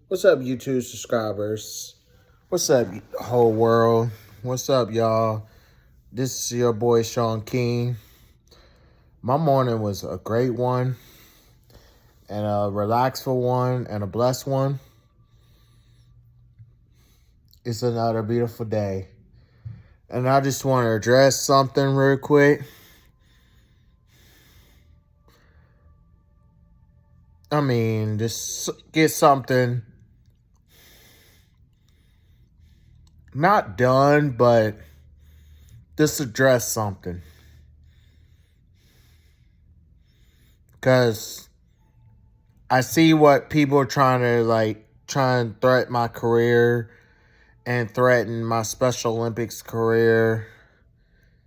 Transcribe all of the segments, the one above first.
What's up, YouTube subscribers? What's up, whole world? What's up, y'all? This is your boy Sean King. My morning was a great one, and a relaxful one, and a blessed one. It's another beautiful day. And I just want to address something real quick. Just get something not done, but just address something. Because I see what people are trying and threaten my career and threaten my Special Olympics career,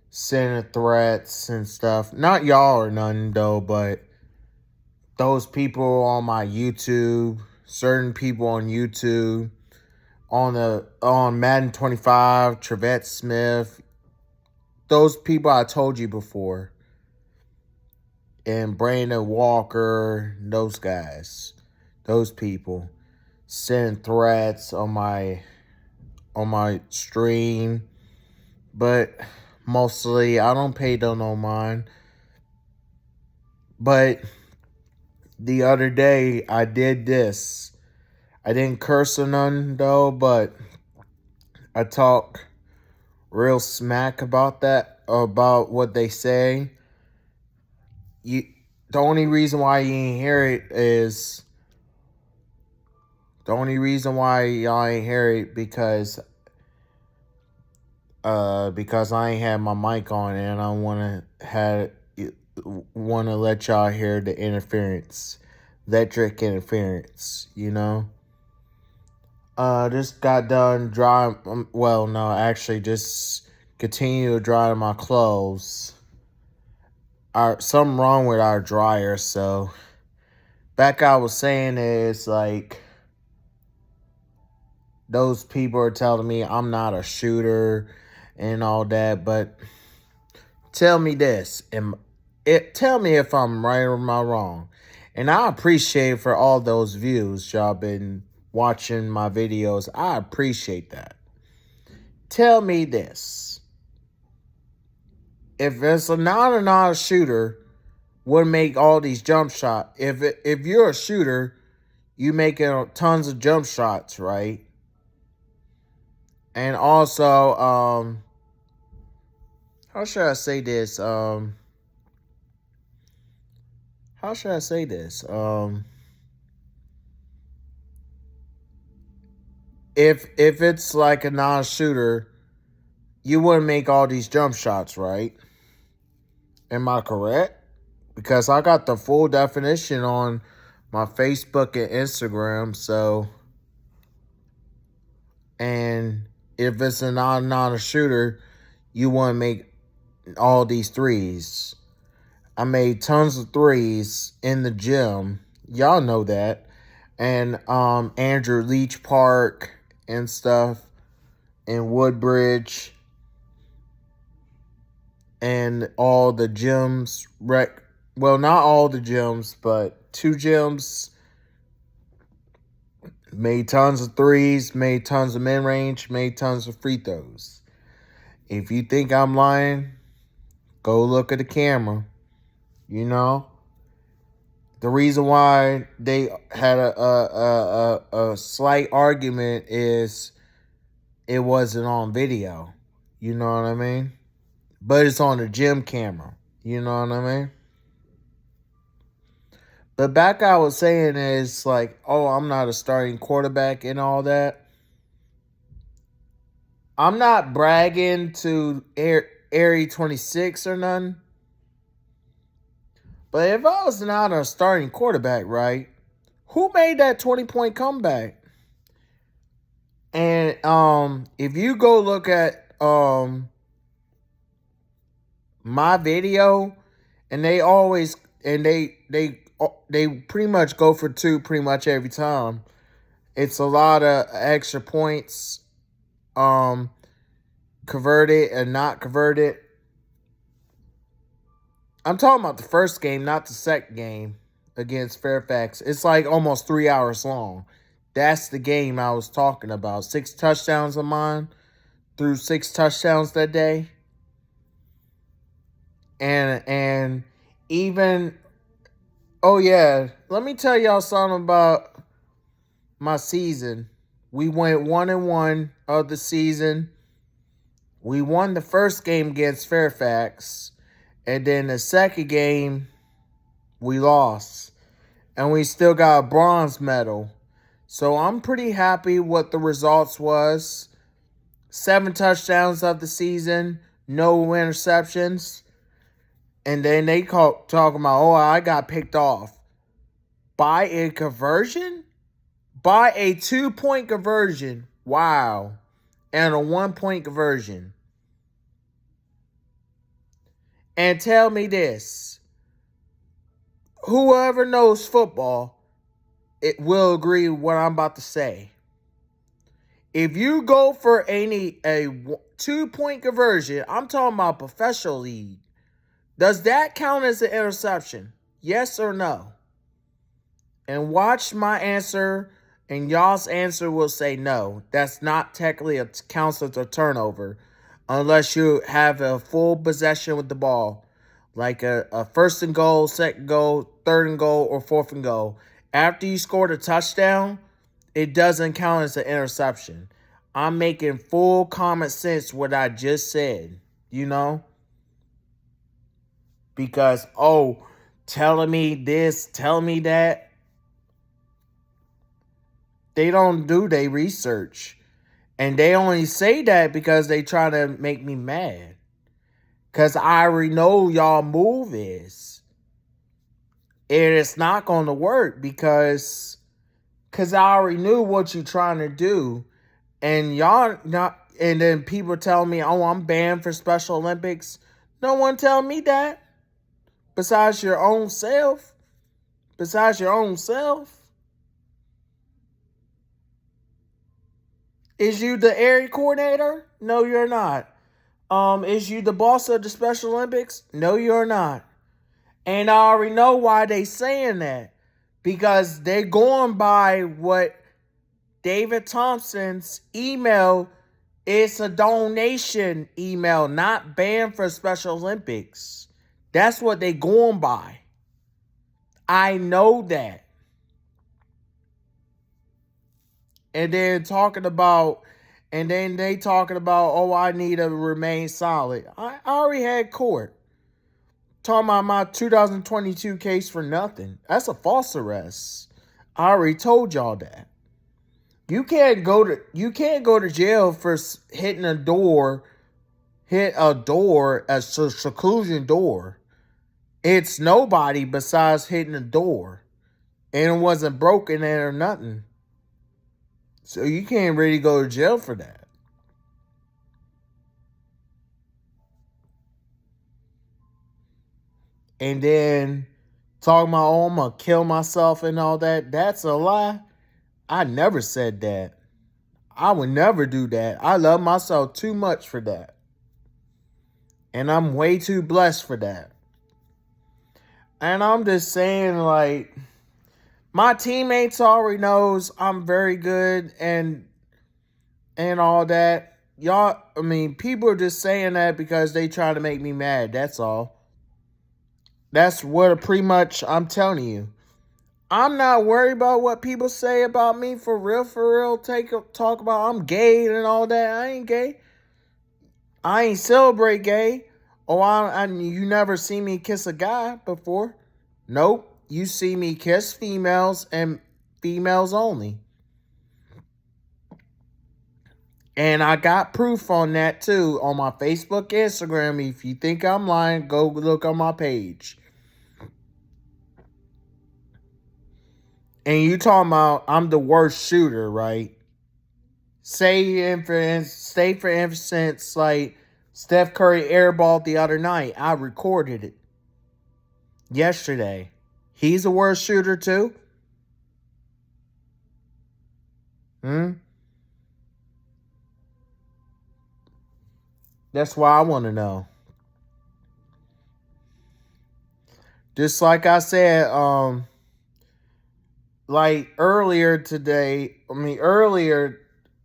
sending threats and stuff. Not y'all or none though, but those people on my YouTube, certain people on YouTube, on Madden 25, Trevette Smith, those people I told you before, and Brandon Walker, those guys, those people sending threats on my stream, but mostly I don't pay them no mind. But the other day I did this. I didn't curse or none though, but I talk real smack about what they say. The only reason why you ain't hear it is because I ain't had my mic on, and I want to let y'all hear the interference, electric interference, Just got done drying. Well, no, actually, just continue to dry my clothes. Something wrong with our dryer, so back I was saying is those people are telling me I'm not a shooter and all that, but tell me this, tell me if I'm right or am I wrong. And I appreciate for all those views y'all been watching my videos. I appreciate that. Tell me this. If it's not a shooter, would make all these jump shots. If you're a shooter, you making tons of jump shots, right? And also, how should I say this? If it's like a non-shooter, you wouldn't make all these jump shots, right? Am I correct? Because I got the full definition on my Facebook and Instagram, so, and if it's a non-shooter, you wouldn't make all these threes. I made tons of threes in the gym. Y'all know that. And Andrew Leach Park and stuff in Woodbridge and all the gyms well, not all the gyms, but 2 gyms. Made tons of threes, made tons of mid-range, made tons of free throws. If you think I'm lying, go look at the camera. The reason why they had a slight argument is it wasn't on video. You know what I mean? But it's on the gym camera. You know what I mean? But back I was saying is I'm not a starting quarterback and all that. I'm not bragging to Airy 26 or nothing. But if I was not a starting quarterback, right, who made that 20-point comeback? And if you go look at my video, and they always they pretty much go for 2 pretty much every time. It's a lot of extra points, converted and not converted. I'm talking about the first game, not the second game against Fairfax. It's like almost 3 hours long. That's the game I was talking about. 6 touchdowns of mine, threw 6 touchdowns that day. And even, oh yeah, let me tell y'all something about my season. We went 1-1 of the season. We won the first game against Fairfax, and then the second game we lost, and we still got a bronze medal. So I'm pretty happy what the results was. 7 touchdowns of the season, no interceptions. And then they talking about, oh, I got picked off. By a conversion? By a 2-point conversion. Wow. And a 1-point conversion. And tell me this. Whoever knows football, it will agree with what I'm about to say. If you go for a 2-point conversion, I'm talking about professional league, does that count as an interception? Yes or no? And watch my answer, and y'all's answer will say no. That's not technically a counts as a turnover unless you have a full possession with the ball. Like a first and goal, second goal, third and goal, or fourth and goal. After you scored a touchdown, it doesn't count as an interception. I'm making full common sense what I just said, you know? Because, telling me this, telling me that. They don't do their research. And they only say that because they try to make me mad. Because I already know y'all move is. And it's not going to work because I already knew what you're trying to do. And y'all not. And then people tell me, oh, I'm banned for Special Olympics. No one tell me that. Besides your own self. Is you the area coordinator? No, you're not. Is you the boss of the Special Olympics? No, you're not. And I already know why they saying that. Because they're going by what David Thompson's email. It's a donation email, not banned for Special Olympics. That's what they going by. I know that. And then they talking about, oh, I need to remain solid. I already had court. Talking about my 2022 case for nothing. That's a false arrest. I already told y'all that. You can't go to jail for hitting a door, a seclusion door. It's nobody besides hitting a door. And it wasn't broken in or nothing. So you can't really go to jail for that. And then talking about, oh, I'm going to kill myself and all that. That's a lie. I never said that. I would never do that. I love myself too much for that. And I'm way too blessed for that. And I'm just saying, like, my teammates already knows I'm very good and all that. Y'all, I mean, people are just saying that because they try to make me mad. That's all. That's what pretty much I'm telling you. I'm not worried about what people say about me for real. Talk about I'm gay and all that. I ain't gay. I ain't celebrate gay. Oh, you never see me kiss a guy before. Nope. You see me kiss females and females only. And I got proof on that too on my Facebook, Instagram. If you think I'm lying, go look on my page. And you talking about I'm the worst shooter, right? Say for instance, like Steph Curry airballed the other night. I recorded it yesterday. He's the worst shooter too? That's why I want to know. Just like I said, like earlier today, earlier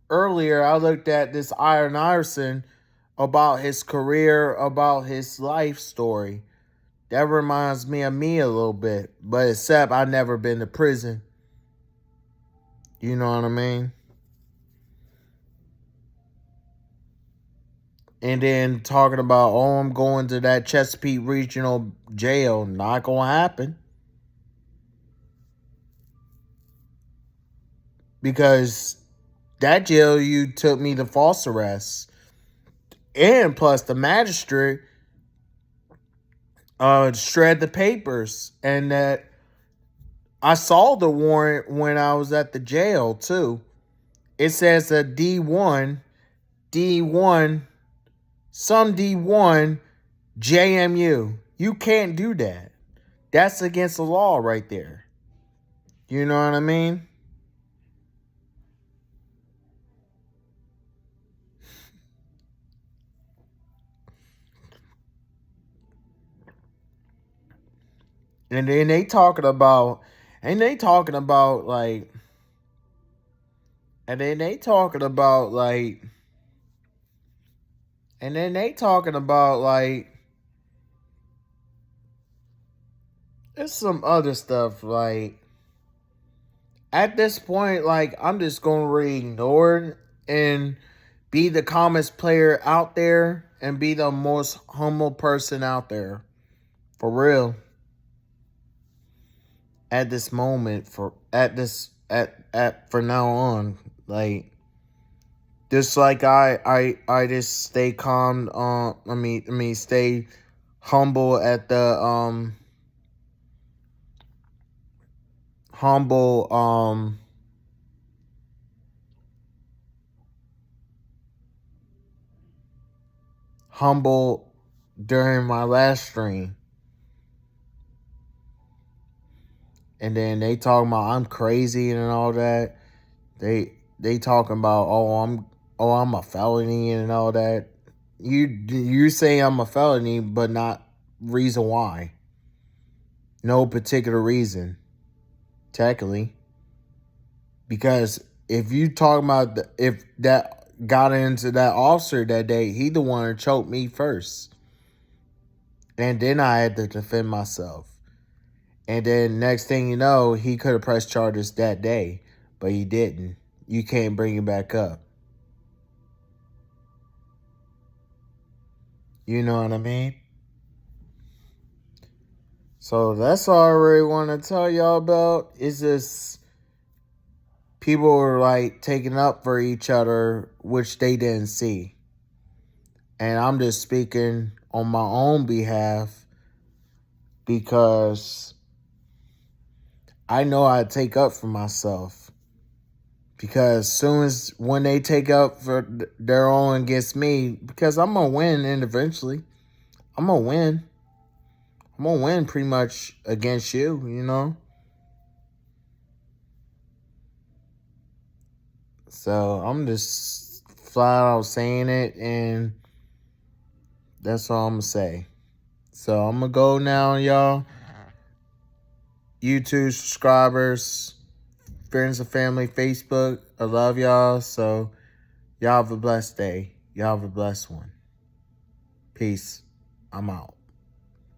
I looked at this Iron Iverson about his career, about his life story. That reminds me of me a little bit, but except I never been to prison. You know what I mean? And then talking about, oh, I'm going to that Chesapeake Regional Jail. Not going to happen. Because that jail you took me to false arrest. And plus the magistrate shred the papers. And that I saw the warrant when I was at the jail too. It says a D1, some D1 JMU. You can't do that. That's against the law right there. You know what I mean? And then they talking about, and they talking about like, and then they talking about like, and then they talking about like, there's some other stuff like, at this point, like, I'm just going to ignore it and be the calmest player out there and be the most humble person out there. For real. At this moment, for now on. Like, just like I just stay calm, stay humble at the humble during my last stream. And then they talking about I'm crazy and all that. They talking about I'm a felony and all that. You say I'm a felony, but not reason why. No particular reason, technically. Because if you talking about if that got into that officer that day, he the one who choked me first. And then I had to defend myself. And then next thing you know, he could have pressed charges that day, but he didn't. You can't bring him back up. You know what I mean? So that's all I really want to tell y'all about. Is just people were like taking up for each other, which they didn't see. And I'm just speaking on my own behalf because I know I take up for myself. Because soon as when they take up for their own against me, because I'm going to win and eventually. I'm going to win. I'm going to win pretty much against you, you know. So I'm just flat out saying it, and that's all I'm going to say. So I'm going to go now, y'all. YouTube subscribers, friends and family, Facebook. I love y'all. So y'all have a blessed day. Y'all have a blessed one. Peace. I'm out.